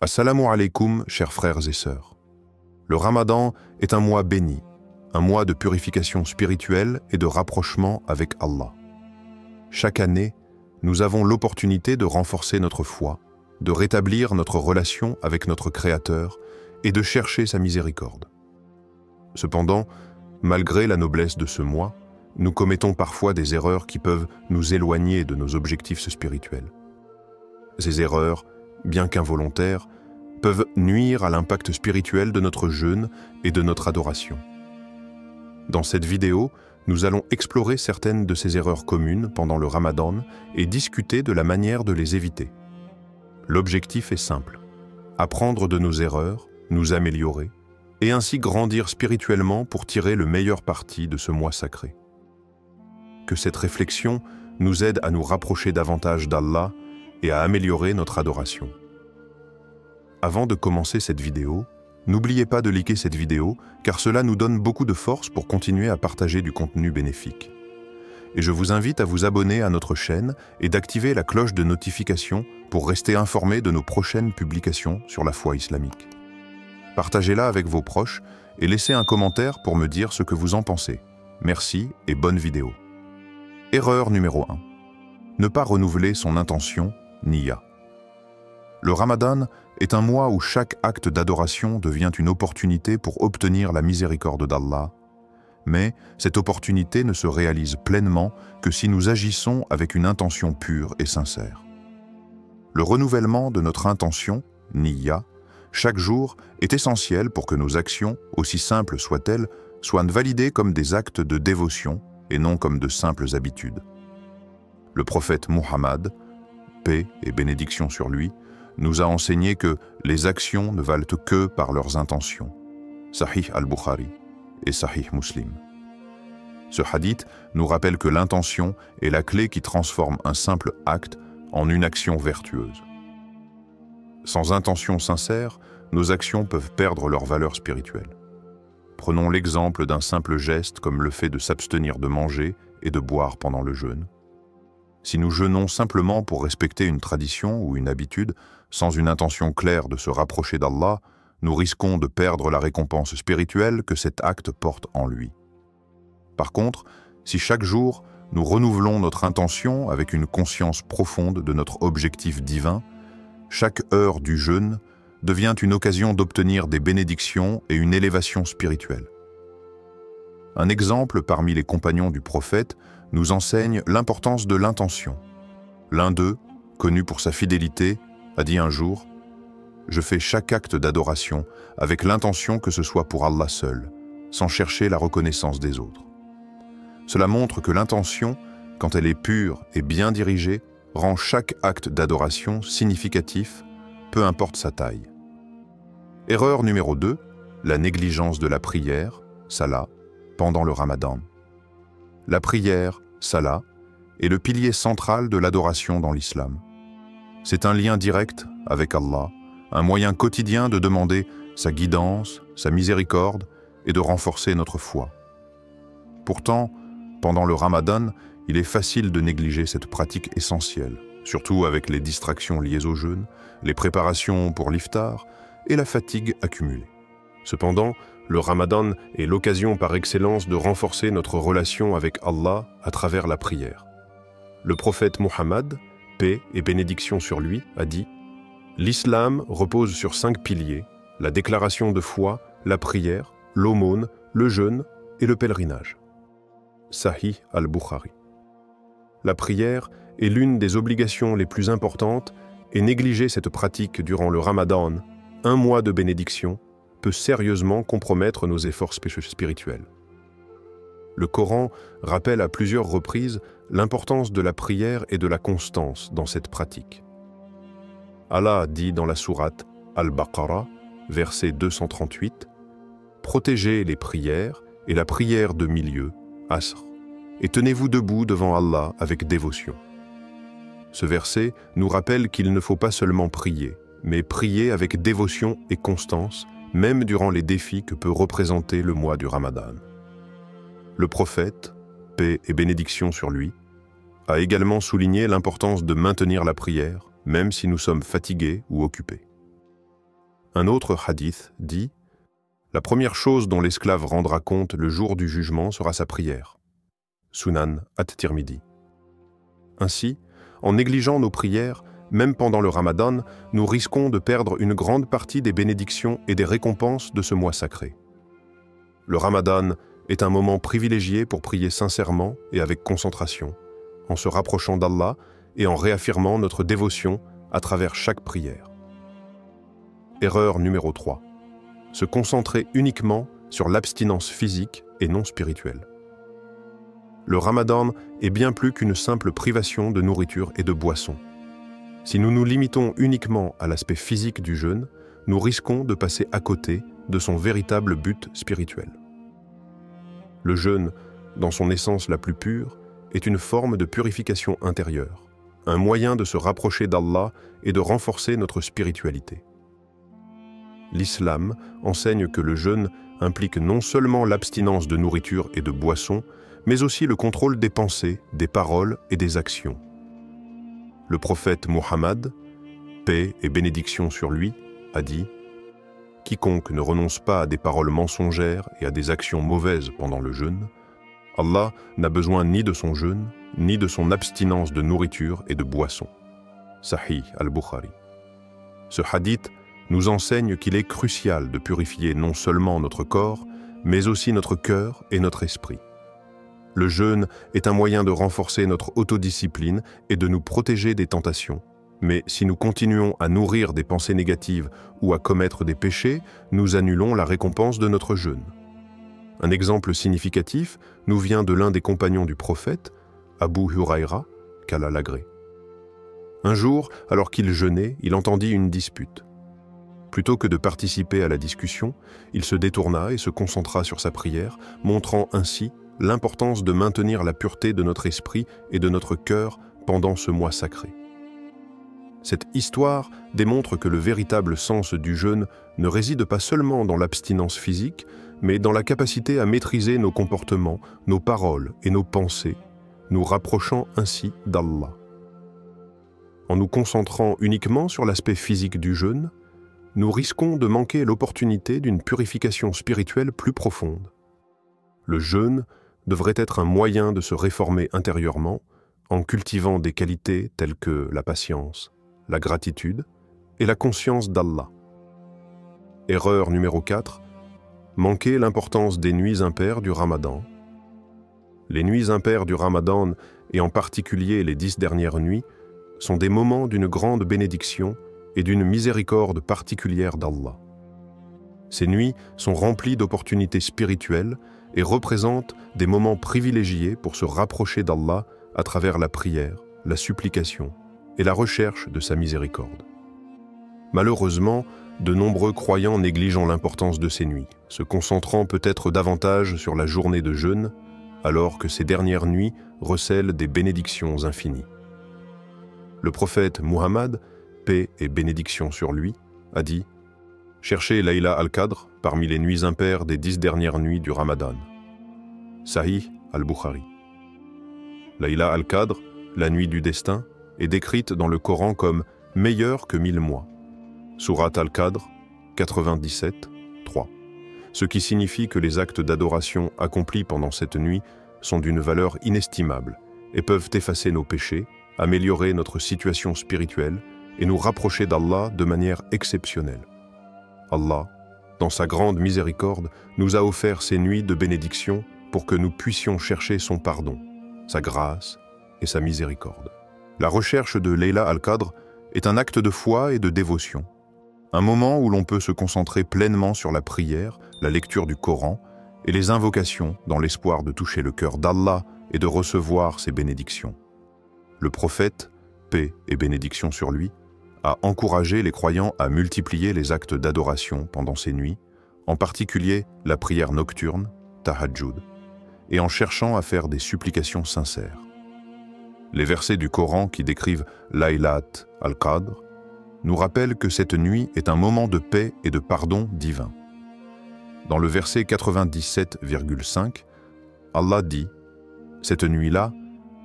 Assalamu alaikum, chers frères et sœurs. Le Ramadan est un mois béni, un mois de purification spirituelle et de rapprochement avec Allah. Chaque année, nous avons l'opportunité de renforcer notre foi, de rétablir notre relation avec notre Créateur et de chercher sa miséricorde. Cependant, malgré la noblesse de ce mois, nous commettons parfois des erreurs qui peuvent nous éloigner de nos objectifs spirituels. Ces erreurs, bien qu'involontaires, peuvent nuire à l'impact spirituel de notre jeûne et de notre adoration. Dans cette vidéo, nous allons explorer certaines de ces erreurs communes pendant le Ramadan et discuter de la manière de les éviter. L'objectif est simple: apprendre de nos erreurs, nous améliorer, et ainsi grandir spirituellement pour tirer le meilleur parti de ce mois sacré. Que cette réflexion nous aide à nous rapprocher davantage d'Allah et à améliorer notre adoration. Avant de commencer cette vidéo, n'oubliez pas de liker cette vidéo car cela nous donne beaucoup de force pour continuer à partager du contenu bénéfique. Et je vous invite à vous abonner à notre chaîne et d'activer la cloche de notification pour rester informé de nos prochaines publications sur la foi islamique. Partagez-la avec vos proches et laissez un commentaire pour me dire ce que vous en pensez. Merci et bonne vidéo. Erreur numéro 1. Ne pas renouveler son intention, Niyya. Le Ramadan est un mois où chaque acte d'adoration devient une opportunité pour obtenir la miséricorde d'Allah, mais cette opportunité ne se réalise pleinement que si nous agissons avec une intention pure et sincère. Le renouvellement de notre intention, Niyya, chaque jour est essentiel pour que nos actions, aussi simples soient-elles, soient validées comme des actes de dévotion et non comme de simples habitudes. Le prophète Muhammad, paix et bénédiction sur lui, nous a enseigné que les actions ne valent que par leurs intentions. Sahih al-Bukhari et Sahih Muslim. Ce hadith nous rappelle que l'intention est la clé qui transforme un simple acte en une action vertueuse. Sans intention sincère, nos actions peuvent perdre leur valeur spirituelle. Prenons l'exemple d'un simple geste comme le fait de s'abstenir de manger et de boire pendant le jeûne. Si nous jeûnons simplement pour respecter une tradition ou une habitude, sans une intention claire de se rapprocher d'Allah, nous risquons de perdre la récompense spirituelle que cet acte porte en lui. Par contre, si chaque jour, nous renouvelons notre intention avec une conscience profonde de notre objectif divin, chaque heure du jeûne devient une occasion d'obtenir des bénédictions et une élévation spirituelle. Un exemple parmi les compagnons du prophète nous enseigne l'importance de l'intention. L'un d'eux, connu pour sa fidélité, a dit un jour « Je fais chaque acte d'adoration avec l'intention que ce soit pour Allah seul, sans chercher la reconnaissance des autres. » Cela montre que l'intention, quand elle est pure et bien dirigée, rend chaque acte d'adoration significatif, peu importe sa taille. Erreur numéro 2, la négligence de la prière, salat, pendant le Ramadan. La prière, salat, est le pilier central de l'adoration dans l'islam. C'est un lien direct avec Allah, un moyen quotidien de demander sa guidance, sa miséricorde et de renforcer notre foi. Pourtant, pendant le Ramadan, il est facile de négliger cette pratique essentielle, surtout avec les distractions liées au jeûne, les préparations pour l'iftar et la fatigue accumulée. Cependant, le Ramadan est l'occasion par excellence de renforcer notre relation avec Allah à travers la prière. Le prophète Muhammad, paix et bénédiction sur lui, a dit « L'islam repose sur 5 piliers, la déclaration de foi, la prière, l'aumône, le jeûne et le pèlerinage. » Sahih al-Bukhari. La prière est l'une des obligations les plus importantes et négliger cette pratique durant le Ramadan, un mois de bénédiction, peut sérieusement compromettre nos efforts spirituels. Le Coran rappelle à plusieurs reprises l'importance de la prière et de la constance dans cette pratique. Allah dit dans la sourate Al-Baqarah, verset 238, « Protégez les prières et la prière de milieu, Asr, et tenez-vous debout devant Allah avec dévotion. » Ce verset nous rappelle qu'il ne faut pas seulement prier, mais prier avec dévotion et constance, même durant les défis que peut représenter le mois du Ramadan. Le prophète, paix et bénédiction sur lui, a également souligné l'importance de maintenir la prière, même si nous sommes fatigués ou occupés. Un autre hadith dit « La première chose dont l'esclave rendra compte le jour du jugement sera sa prière. » Sunan at-Tirmidhi. Ainsi, en négligeant nos prières, même pendant le Ramadan, nous risquons de perdre une grande partie des bénédictions et des récompenses de ce mois sacré. Le Ramadan est un moment privilégié pour prier sincèrement et avec concentration, en se rapprochant d'Allah et en réaffirmant notre dévotion à travers chaque prière. Erreur numéro 3. Se concentrer uniquement sur l'abstinence physique et non spirituelle. Le Ramadan est bien plus qu'une simple privation de nourriture et de boisson. Si nous nous limitons uniquement à l'aspect physique du jeûne, nous risquons de passer à côté de son véritable but spirituel. Le jeûne, dans son essence la plus pure, est une forme de purification intérieure, un moyen de se rapprocher d'Allah et de renforcer notre spiritualité. L'islam enseigne que le jeûne implique non seulement l'abstinence de nourriture et de boisson, mais aussi le contrôle des pensées, des paroles et des actions. Le prophète Muhammad, paix et bénédiction sur lui, a dit « Quiconque ne renonce pas à des paroles mensongères et à des actions mauvaises pendant le jeûne, Allah n'a besoin ni de son jeûne, ni de son abstinence de nourriture et de boisson. » Sahih al-Bukhari. Ce hadith nous enseigne qu'il est crucial de purifier non seulement notre corps, mais aussi notre cœur et notre esprit. Le jeûne est un moyen de renforcer notre autodiscipline et de nous protéger des tentations. Mais si nous continuons à nourrir des pensées négatives ou à commettre des péchés, nous annulons la récompense de notre jeûne. Un exemple significatif nous vient de l'un des compagnons du prophète, Abu Huraïra, qu'Allah l'agrée. Un jour, alors qu'il jeûnait, il entendit une dispute. Plutôt que de participer à la discussion, il se détourna et se concentra sur sa prière, montrant ainsi l'importance de maintenir la pureté de notre esprit et de notre cœur pendant ce mois sacré. Cette histoire démontre que le véritable sens du jeûne ne réside pas seulement dans l'abstinence physique, mais dans la capacité à maîtriser nos comportements, nos paroles et nos pensées, nous rapprochant ainsi d'Allah. En nous concentrant uniquement sur l'aspect physique du jeûne, nous risquons de manquer l'opportunité d'une purification spirituelle plus profonde. Le jeûne devrait être un moyen de se réformer intérieurement en cultivant des qualités telles que la patience, la gratitude et la conscience d'Allah. Erreur numéro 4. Manquer l'importance des nuits impaires du Ramadan. Les nuits impaires du Ramadan, et en particulier les 10 dernières nuits, sont des moments d'une grande bénédiction et d'une miséricorde particulière d'Allah. Ces nuits sont remplies d'opportunités spirituelles et représentent des moments privilégiés pour se rapprocher d'Allah à travers la prière, la supplication et la recherche de sa miséricorde. Malheureusement, de nombreux croyants négligent l'importance de ces nuits, se concentrant peut-être davantage sur la journée de jeûne, alors que ces dernières nuits recèlent des bénédictions infinies. Le prophète Muhammad, paix et bénédiction sur lui, a dit « Cherchez Layla al-Qadr parmi les nuits impaires des 10 dernières nuits du Ramadan. » Sahih al-Bukhari. Layla al-Qadr, la nuit du destin, est décrite dans le Coran comme « meilleure que 1000 mois ». Surat al-Qadr, 97, 3. Ce qui signifie que les actes d'adoration accomplis pendant cette nuit sont d'une valeur inestimable et peuvent effacer nos péchés, améliorer notre situation spirituelle et nous rapprocher d'Allah de manière exceptionnelle. Allah, dans sa grande miséricorde, nous a offert ces nuits de bénédiction pour que nous puissions chercher son pardon, sa grâce et sa miséricorde. La recherche de Layla al-Qadr est un acte de foi et de dévotion. Un moment où l'on peut se concentrer pleinement sur la prière, la lecture du Coran et les invocations dans l'espoir de toucher le cœur d'Allah et de recevoir ses bénédictions. Le prophète, paix et bénédiction sur lui, a encouragé les croyants à multiplier les actes d'adoration pendant ces nuits, en particulier la prière nocturne, tahajjud, et en cherchant à faire des supplications sincères. Les versets du Coran qui décrivent Laylat al-Qadr nous rappellent que cette nuit est un moment de paix et de pardon divin. Dans le verset 97,5, Allah dit « Cette nuit-là,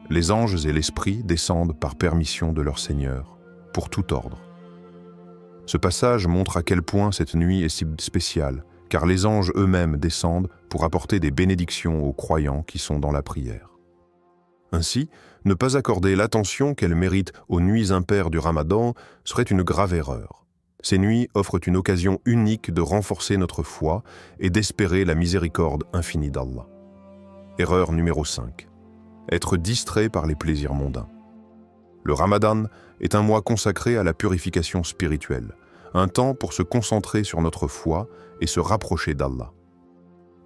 les anges et l'esprit descendent par permission de leur Seigneur, pour tout ordre. » Ce passage montre à quel point cette nuit est si spéciale, car les anges eux-mêmes descendent pour apporter des bénédictions aux croyants qui sont dans la prière. Ainsi, ne pas accorder l'attention qu'elles méritent aux nuits impaires du Ramadan serait une grave erreur. Ces nuits offrent une occasion unique de renforcer notre foi et d'espérer la miséricorde infinie d'Allah. Erreur numéro 5. Être distrait par les plaisirs mondains. Le Ramadan est un mois consacré à la purification spirituelle, un temps pour se concentrer sur notre foi et se rapprocher d'Allah.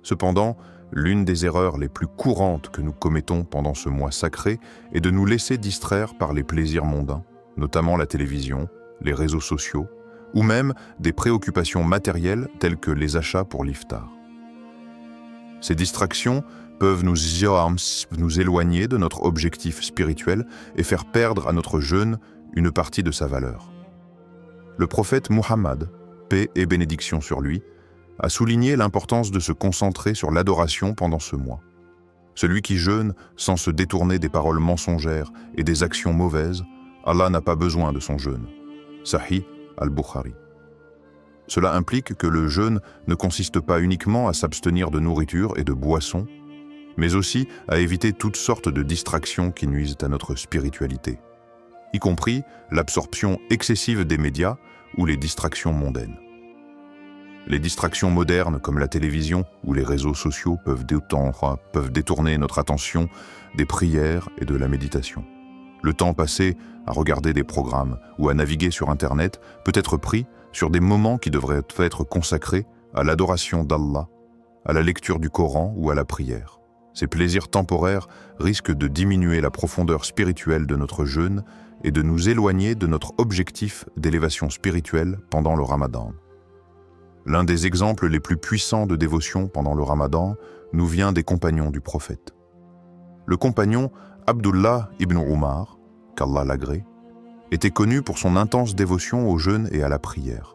Cependant, l'une des erreurs les plus courantes que nous commettons pendant ce mois sacré est de nous laisser distraire par les plaisirs mondains, notamment la télévision, les réseaux sociaux, ou même des préoccupations matérielles telles que les achats pour l'iftar. Ces distractions peuvent nous éloigner de notre objectif spirituel et faire perdre à notre jeûne une partie de sa valeur. Le prophète Muhammad, paix et bénédiction sur lui, a souligné l'importance de se concentrer sur l'adoration pendant ce mois. Celui qui jeûne sans se détourner des paroles mensongères et des actions mauvaises, Allah n'a pas besoin de son jeûne. Sahih al-Bukhari. Cela implique que le jeûne ne consiste pas uniquement à s'abstenir de nourriture et de boissons, mais aussi à éviter toutes sortes de distractions qui nuisent à notre spiritualité, y compris l'absorption excessive des médias ou les distractions mondaines. Les distractions modernes comme la télévision ou les réseaux sociaux peuvent détourner notre attention des prières et de la méditation. Le temps passé à regarder des programmes ou à naviguer sur Internet peut être pris sur des moments qui devraient être consacrés à l'adoration d'Allah, à la lecture du Coran ou à la prière. Ces plaisirs temporaires risquent de diminuer la profondeur spirituelle de notre jeûne et de nous éloigner de notre objectif d'élévation spirituelle pendant le Ramadan. L'un des exemples les plus puissants de dévotion pendant le Ramadan nous vient des compagnons du prophète. Le compagnon Abdullah ibn Umar, qu'Allah l'agrée, était connu pour son intense dévotion au jeûne et à la prière,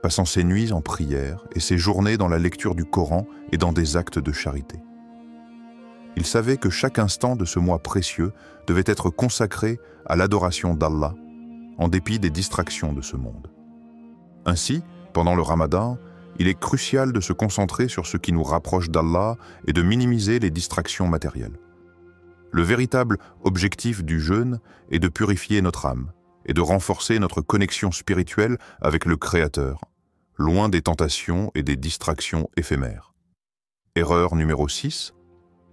passant ses nuits en prière et ses journées dans la lecture du Coran et dans des actes de charité. Il savait que chaque instant de ce mois précieux devait être consacré à l'adoration d'Allah, en dépit des distractions de ce monde. Ainsi, pendant le Ramadan, il est crucial de se concentrer sur ce qui nous rapproche d'Allah et de minimiser les distractions matérielles. Le véritable objectif du jeûne est de purifier notre âme et de renforcer notre connexion spirituelle avec le Créateur, loin des tentations et des distractions éphémères. Erreur numéro 6.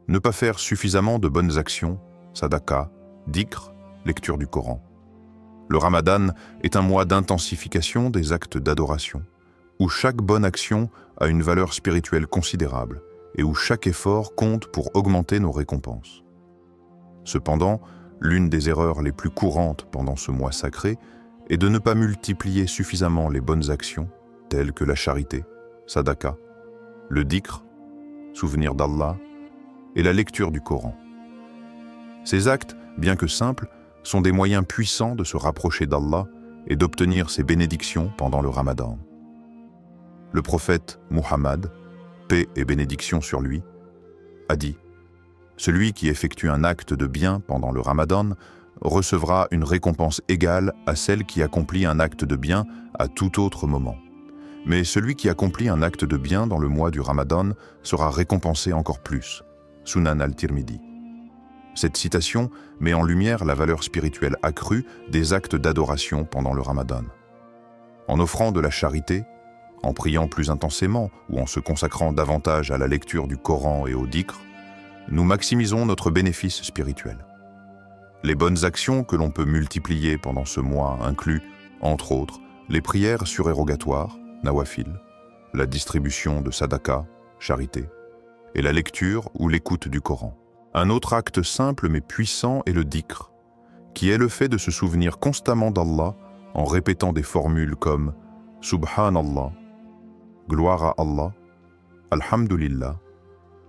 Ne pas faire suffisamment de bonnes actions, sadaqa, dhikr, lecture du Coran. Le Ramadan est un mois d'intensification des actes d'adoration, où chaque bonne action a une valeur spirituelle considérable et où chaque effort compte pour augmenter nos récompenses. Cependant, l'une des erreurs les plus courantes pendant ce mois sacré est de ne pas multiplier suffisamment les bonnes actions, telles que la charité, sadaqa, le dhikr, souvenir d'Allah, et la lecture du Coran. Ces actes, bien que simples, sont des moyens puissants de se rapprocher d'Allah et d'obtenir ses bénédictions pendant le Ramadan. Le prophète Muhammad, paix et bénédiction sur lui, a dit « Celui qui effectue un acte de bien pendant le Ramadan recevra une récompense égale à celle qui accomplit un acte de bien à tout autre moment. Mais celui qui accomplit un acte de bien dans le mois du Ramadan sera récompensé encore plus. » Sunan al-Tirmidhi. Cette citation met en lumière la valeur spirituelle accrue des actes d'adoration pendant le Ramadan. En offrant de la charité, en priant plus intensément ou en se consacrant davantage à la lecture du Coran et au dhikr, nous maximisons notre bénéfice spirituel. Les bonnes actions que l'on peut multiplier pendant ce mois incluent, entre autres, les prières surérogatoires, nawafil, la distribution de sadaqa, charité, et la lecture ou l'écoute du Coran. Un autre acte simple mais puissant est le dhikr, qui est le fait de se souvenir constamment d'Allah en répétant des formules comme « Subhanallah »,« Gloire à Allah »,« Alhamdulillah »,«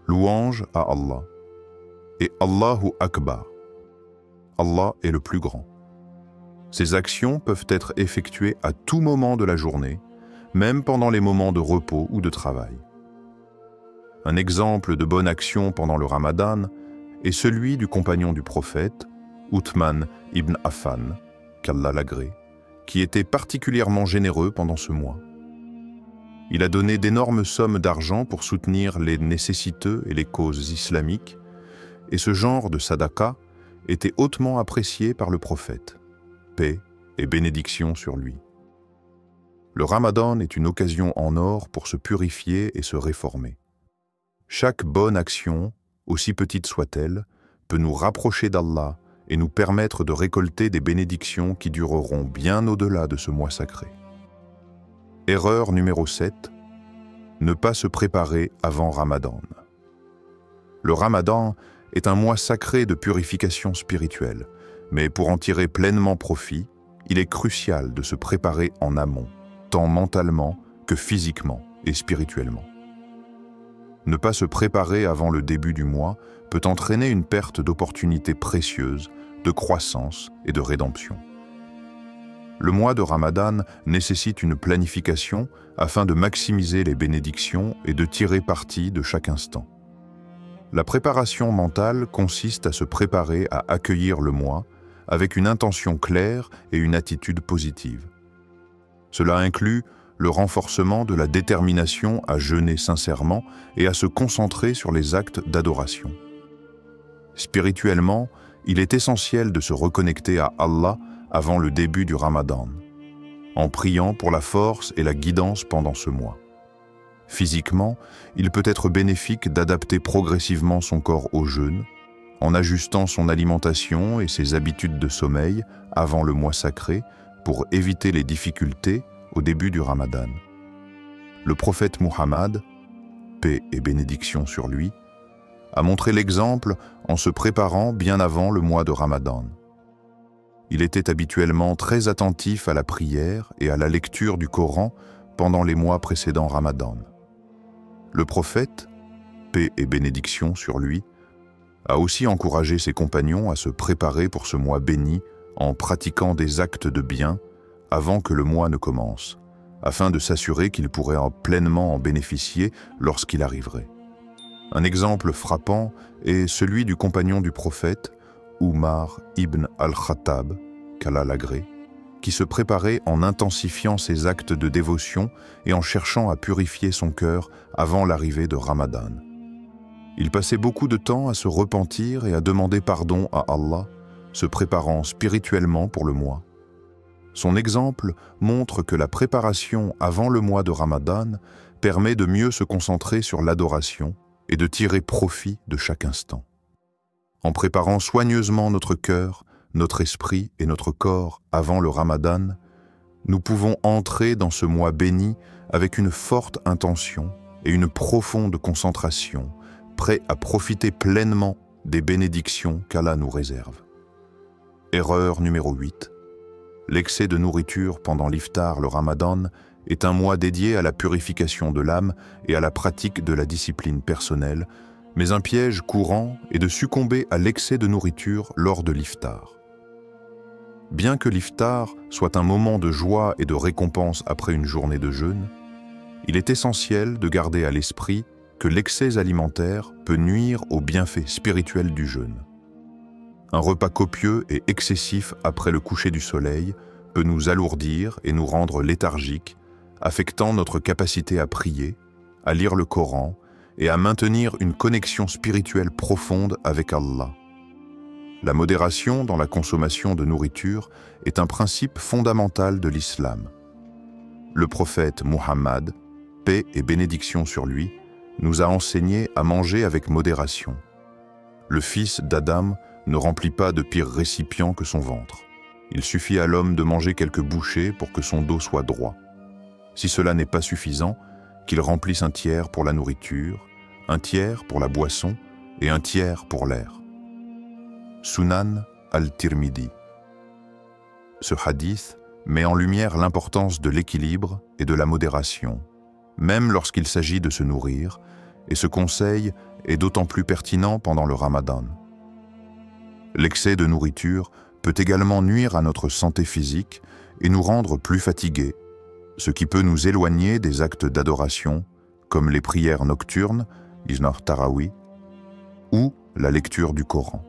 Louange à Allah » et « Allahu Akbar ». Allah est le plus grand. Ces actions peuvent être effectuées à tout moment de la journée, même pendant les moments de repos ou de travail. Un exemple de bonne action pendant le Ramadan est celui du compagnon du prophète, Uthman ibn Affan, qu'Allah l'agrée, qui était particulièrement généreux pendant ce mois. Il a donné d'énormes sommes d'argent pour soutenir les nécessiteux et les causes islamiques, et ce genre de sadaqa était hautement apprécié par le prophète, paix et bénédiction sur lui. Le Ramadan est une occasion en or pour se purifier et se réformer. Chaque bonne action, aussi petite soit-elle, peut nous rapprocher d'Allah et nous permettre de récolter des bénédictions qui dureront bien au-delà de ce mois sacré. Erreur numéro 7, ne pas se préparer avant Ramadan. Le Ramadan est un mois sacré de purification spirituelle, mais pour en tirer pleinement profit, il est crucial de se préparer en amont, tant mentalement que physiquement et spirituellement. Ne pas se préparer avant le début du mois peut entraîner une perte d'opportunités précieuses, de croissance et de rédemption. Le mois de Ramadan nécessite une planification afin de maximiser les bénédictions et de tirer parti de chaque instant. La préparation mentale consiste à se préparer à accueillir le mois avec une intention claire et une attitude positive. Cela inclut le renforcement de la détermination à jeûner sincèrement et à se concentrer sur les actes d'adoration. Spirituellement, il est essentiel de se reconnecter à Allah avant le début du Ramadan, en priant pour la force et la guidance pendant ce mois. Physiquement, il peut être bénéfique d'adapter progressivement son corps au jeûne, en ajustant son alimentation et ses habitudes de sommeil avant le mois sacré pour éviter les difficultés au début du Ramadan. Le prophète Muhammad, paix et bénédiction sur lui, a montré l'exemple en se préparant bien avant le mois de Ramadan. Il était habituellement très attentif à la prière et à la lecture du Coran pendant les mois précédant Ramadan. Le prophète, paix et bénédiction sur lui, a aussi encouragé ses compagnons à se préparer pour ce mois béni en pratiquant des actes de bien avant que le mois ne commence, afin de s'assurer qu'ils pourraient pleinement en bénéficier lorsqu'il arriverait. Un exemple frappant est celui du compagnon du prophète, Umar ibn al-Khattab, qu'Allah l'agrée, qui se préparait en intensifiant ses actes de dévotion et en cherchant à purifier son cœur avant l'arrivée de Ramadan. Il passait beaucoup de temps à se repentir et à demander pardon à Allah, se préparant spirituellement pour le mois. Son exemple montre que la préparation avant le mois de Ramadan permet de mieux se concentrer sur l'adoration et de tirer profit de chaque instant. En préparant soigneusement notre cœur, notre esprit et notre corps avant le Ramadan, nous pouvons entrer dans ce mois béni avec une forte intention et une profonde concentration, prêts à profiter pleinement des bénédictions qu'Allah nous réserve. Erreur numéro 8. L'excès de nourriture pendant l'iftar, le Ramadan, est un mois dédié à la purification de l'âme et à la pratique de la discipline personnelle, mais un piège courant est de succomber à l'excès de nourriture lors de l'iftar. Bien que l'iftar soit un moment de joie et de récompense après une journée de jeûne, il est essentiel de garder à l'esprit que l'excès alimentaire peut nuire aux bienfaits spirituels du jeûne. Un repas copieux et excessif après le coucher du soleil peut nous alourdir et nous rendre léthargiques, affectant notre capacité à prier, à lire le Coran et à maintenir une connexion spirituelle profonde avec Allah. La modération dans la consommation de nourriture est un principe fondamental de l'islam. Le prophète Muhammad, paix et bénédiction sur lui, nous a enseigné à manger avec modération. Le fils d'Adam ne remplit pas de pire récipient que son ventre. Il suffit à l'homme de manger quelques bouchées pour que son dos soit droit. Si cela n'est pas suffisant, qu'il remplisse un tiers pour la nourriture, un tiers pour la boisson et un tiers pour l'air. Sunan al-Tirmidhi. Ce hadith met en lumière l'importance de l'équilibre et de la modération, même lorsqu'il s'agit de se nourrir, et ce conseil est d'autant plus pertinent pendant le Ramadan. L'excès de nourriture peut également nuire à notre santé physique et nous rendre plus fatigués, ce qui peut nous éloigner des actes d'adoration, comme les prières nocturnes, Ijnar Tarawi, ou la lecture du Coran.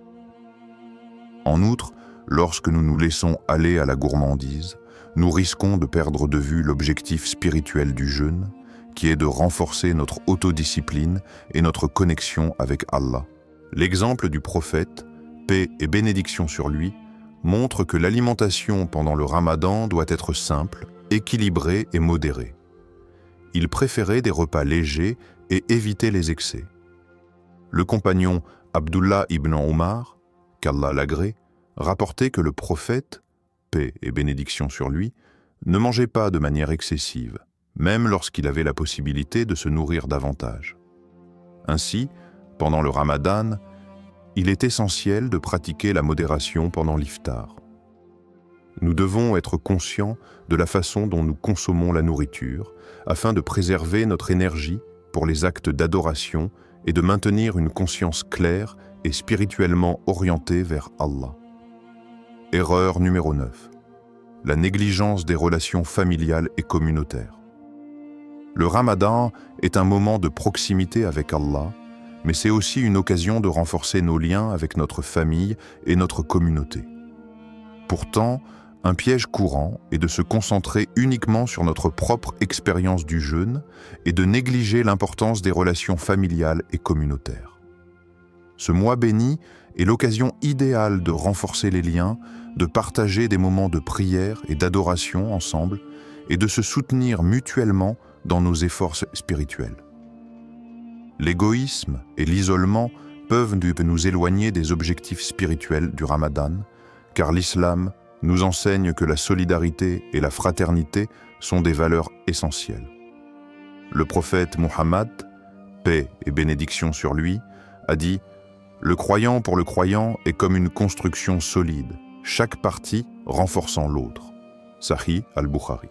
En outre, lorsque nous nous laissons aller à la gourmandise, nous risquons de perdre de vue l'objectif spirituel du jeûne, qui est de renforcer notre autodiscipline et notre connexion avec Allah. L'exemple du prophète, paix et bénédiction sur lui, montre que l'alimentation pendant le Ramadan doit être simple, équilibrée et modérée. Il préférait des repas légers et éviter les excès. Le compagnon Abdullah ibn Omar, qu'Allah l'agrée, rapportait que le prophète, paix et bénédiction sur lui, ne mangeait pas de manière excessive, même lorsqu'il avait la possibilité de se nourrir davantage. Ainsi, pendant le Ramadan, il est essentiel de pratiquer la modération pendant l'iftar. Nous devons être conscients de la façon dont nous consommons la nourriture, afin de préserver notre énergie pour les actes d'adoration et de maintenir une conscience claire et spirituellement orientée vers Allah. Erreur numéro 9. La négligence des relations familiales et communautaires. Le Ramadan est un moment de proximité avec Allah, mais c'est aussi une occasion de renforcer nos liens avec notre famille et notre communauté. Pourtant, un piège courant est de se concentrer uniquement sur notre propre expérience du jeûne et de négliger l'importance des relations familiales et communautaires. Ce mois béni est l'occasion idéale de renforcer les liens, de partager des moments de prière et d'adoration ensemble et de se soutenir mutuellement dans nos efforts spirituels. L'égoïsme et l'isolement peuvent nous éloigner des objectifs spirituels du Ramadan, car l'islam nous enseigne que la solidarité et la fraternité sont des valeurs essentielles. Le prophète Muhammad, paix et bénédiction sur lui, a dit « Le croyant pour le croyant est comme une construction solide, chaque partie renforçant l'autre. » Sahih al-Bukhari.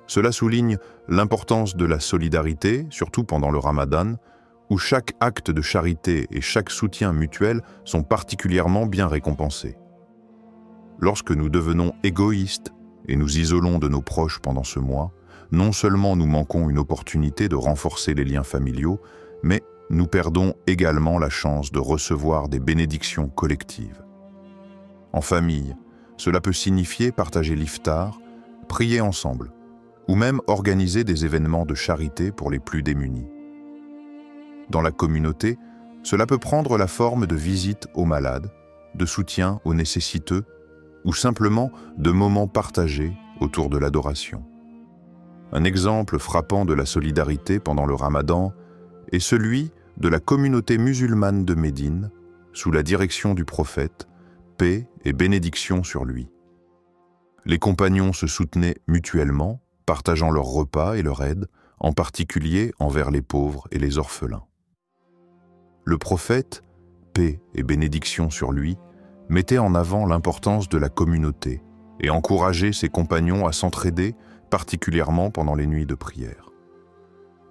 Cela souligne l'importance de la solidarité, surtout pendant le Ramadan, où chaque acte de charité et chaque soutien mutuel sont particulièrement bien récompensés. Lorsque nous devenons égoïstes et nous isolons de nos proches pendant ce mois, non seulement nous manquons une opportunité de renforcer les liens familiaux, mais nous perdons également la chance de recevoir des bénédictions collectives. En famille, cela peut signifier partager l'iftar, prier ensemble, ou même organiser des événements de charité pour les plus démunis. Dans la communauté, cela peut prendre la forme de visites aux malades, de soutien aux nécessiteux, ou simplement de moments partagés autour de l'adoration. Un exemple frappant de la solidarité pendant le Ramadan est celui de la communauté musulmane de Médine, sous la direction du prophète, paix et bénédiction sur lui. Les compagnons se soutenaient mutuellement, partageant leurs repas et leur aide, en particulier envers les pauvres et les orphelins. Le prophète, paix et bénédiction sur lui, mettait en avant l'importance de la communauté et encourageait ses compagnons à s'entraider, particulièrement pendant les nuits de prière.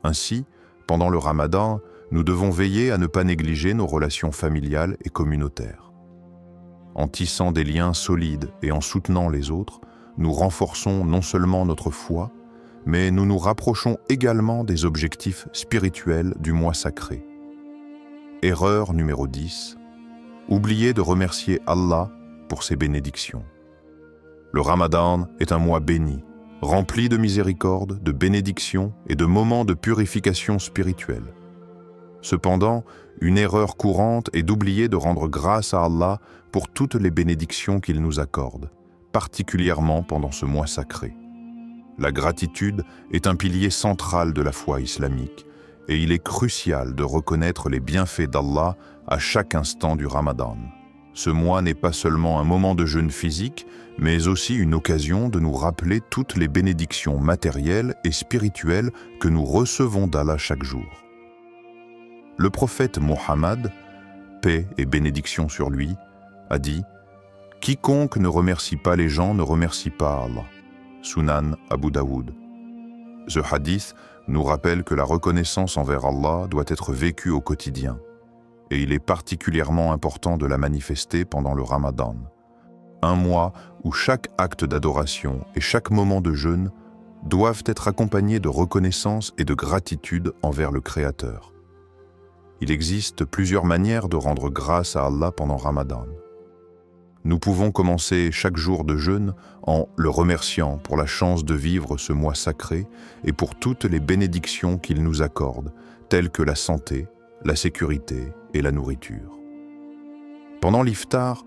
Ainsi, pendant le Ramadan, nous devons veiller à ne pas négliger nos relations familiales et communautaires. En tissant des liens solides et en soutenant les autres, nous renforçons non seulement notre foi, mais nous nous rapprochons également des objectifs spirituels du mois sacré. Erreur numéro 10. Oublier de remercier Allah pour ses bénédictions. Le Ramadan est un mois béni, rempli de miséricorde, de bénédictions et de moments de purification spirituelle. Cependant, une erreur courante est d'oublier de rendre grâce à Allah pour toutes les bénédictions qu'il nous accorde, particulièrement pendant ce mois sacré. La gratitude est un pilier central de la foi islamique et il est crucial de reconnaître les bienfaits d'Allah à chaque instant du Ramadan. Ce mois n'est pas seulement un moment de jeûne physique, mais aussi une occasion de nous rappeler toutes les bénédictions matérielles et spirituelles que nous recevons d'Allah chaque jour. Le prophète Mohammed, paix et bénédiction sur lui, a dit « Quiconque ne remercie pas les gens ne remercie pas Allah » Sunan Abu Daoud. Ce hadith nous rappelle que la reconnaissance envers Allah doit être vécue au quotidien, et il est particulièrement important de la manifester pendant le Ramadan, un mois où chaque acte d'adoration et chaque moment de jeûne doivent être accompagnés de reconnaissance et de gratitude envers le Créateur. Il existe plusieurs manières de rendre grâce à Allah pendant Ramadan. nous pouvons commencer chaque jour de jeûne en le remerciant pour la chance de vivre ce mois sacré et pour toutes les bénédictions qu'il nous accorde, telles que la santé, la sécurité et la nourriture. Pendant l'iftar,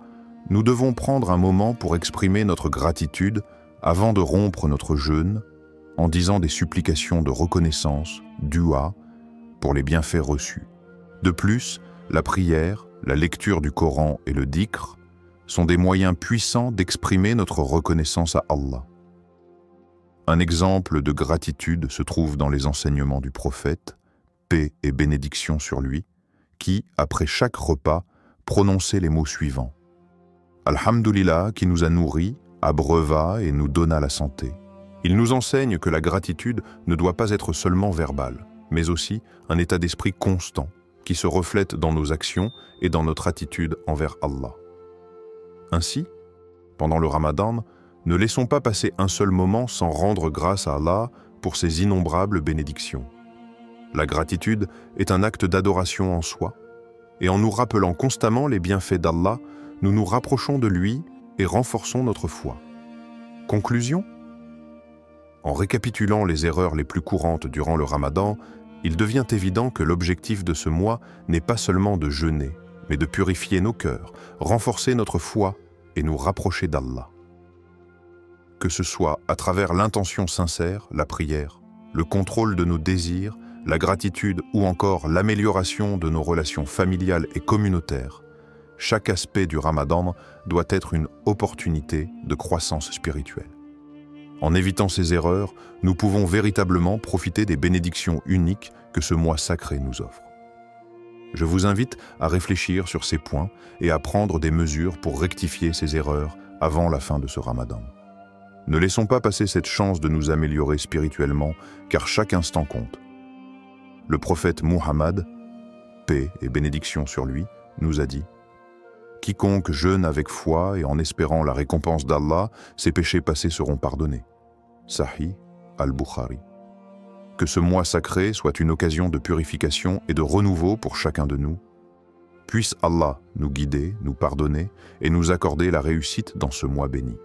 nous devons prendre un moment pour exprimer notre gratitude avant de rompre notre jeûne en disant des supplications de reconnaissance, dua, pour les bienfaits reçus. De plus, la prière, la lecture du Coran et le dhikr sont des moyens puissants d'exprimer notre reconnaissance à Allah. Un exemple de gratitude se trouve dans les enseignements du prophète, paix et bénédiction sur lui, qui, après chaque repas, prononçait les mots suivants. Alhamdulillah qui nous a nourris, abreuva et nous donna la santé. Il nous enseigne que la gratitude ne doit pas être seulement verbale, mais aussi un état d'esprit constant qui se reflète dans nos actions et dans notre attitude envers Allah. Ainsi, pendant le Ramadan, ne laissons pas passer un seul moment sans rendre grâce à Allah pour ses innombrables bénédictions. La gratitude est un acte d'adoration en soi, et en nous rappelant constamment les bienfaits d'Allah, nous nous rapprochons de lui et renforçons notre foi. Conclusion ? En récapitulant les erreurs les plus courantes durant le Ramadan, il devient évident que l'objectif de ce mois n'est pas seulement de jeûner, mais de purifier nos cœurs, renforcer notre foi et nous rapprocher d'Allah. Que ce soit à travers l'intention sincère, la prière, le contrôle de nos désirs, la gratitude ou encore l'amélioration de nos relations familiales et communautaires, chaque aspect du Ramadan doit être une opportunité de croissance spirituelle. En évitant ces erreurs, nous pouvons véritablement profiter des bénédictions uniques que ce mois sacré nous offre. Je vous invite à réfléchir sur ces points et à prendre des mesures pour rectifier ces erreurs avant la fin de ce Ramadan. Ne laissons pas passer cette chance de nous améliorer spirituellement, car chaque instant compte. Le prophète Muhammad, paix et bénédiction sur lui, nous a dit « Quiconque jeûne avec foi et en espérant la récompense d'Allah, ses péchés passés seront pardonnés. » Sahih al-Bukhari. Que ce mois sacré soit une occasion de purification et de renouveau pour chacun de nous. Puisse Allah nous guider, nous pardonner et nous accorder la réussite dans ce mois béni.